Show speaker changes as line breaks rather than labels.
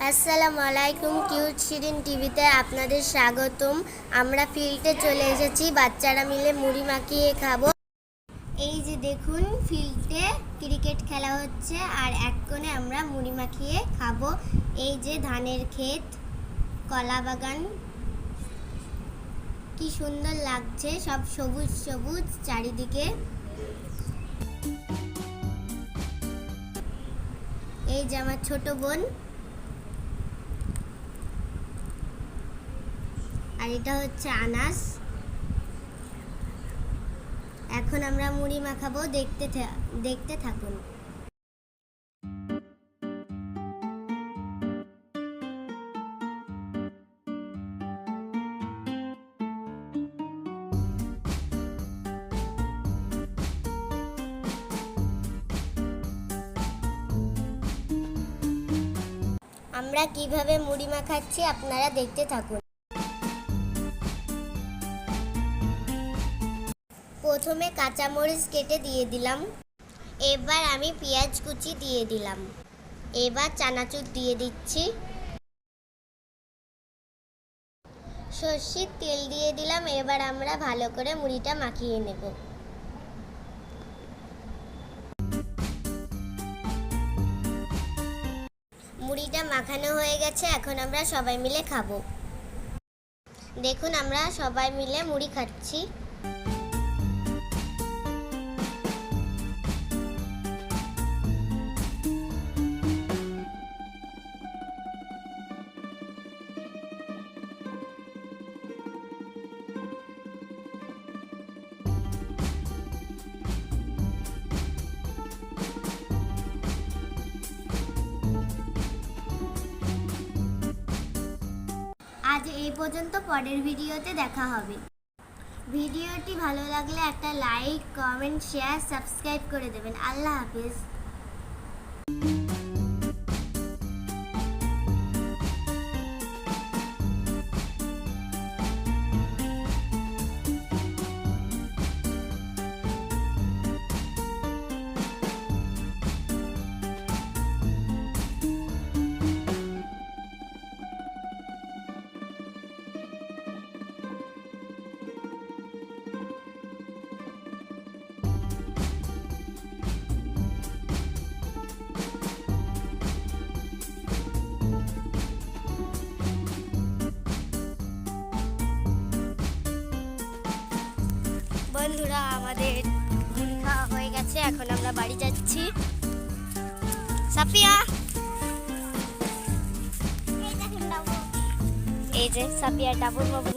আসসালামু আলাইকুম। কিউট শিরিন টিভিতে আপনাদের স্বাগতম। আমরা ফিল্ডে চলে এসেছি, বাচ্চারা মিলে মুড়ি মাখিয়ে খাবো। এই যে দেখুন, ফিল্ডে ক্রিকেট খেলা হচ্ছে আর এক কোণে আমরা মুড়ি মাখিয়ে খাবো। এই যে ধানের ক্ষেত, কলা বাগান, কি সুন্দর লাগছে, সব সবুজ সবুজ চারিদিকে। এই যে আমার ছোট বোন, আর এটা হচ্ছে আনাস। এখন আমরা মুড়ি মাখাবো, দেখতে থাকুন। আমরা কিভাবে মুড়ি মাখাচ্ছি আপনারা দেখতে থাকুন। প্রথমে কাঁচামরিচ কেটে দিয়ে দিলাম, এবার আমি পেঁয়াজ কুচি দিয়ে দিলাম, এবার চানাচুর দিয়ে দিচ্ছি, সর্ষের তেল দিয়ে দিলাম। এবার আমরা ভালো করে মুড়িটা মাখিয়ে নেব। মুড়িটা মাখানো হয়ে গেছে, এখন আমরা সবাই মিলে খাবো। দেখুন, আমরা সবাই মিলে মুড়ি খাচ্ছি। আজ এই পর্যন্ত, পরের ভিডিওতে দেখা হবে। ভিডিওটি ভালো লাগলে একটা লাইক, কমেন্ট, শেয়ার, সাবস্ক্রাইব করে দেবেন। আল্লাহ হাফেজ। বন্ধুরা, আমাদের মুড়ি খাওয়া হয়ে গেছে, এখন আমরা বাড়ি যাচ্ছি। সাফিয়া, এই যে সাফিয়া ডাবুর বাবু।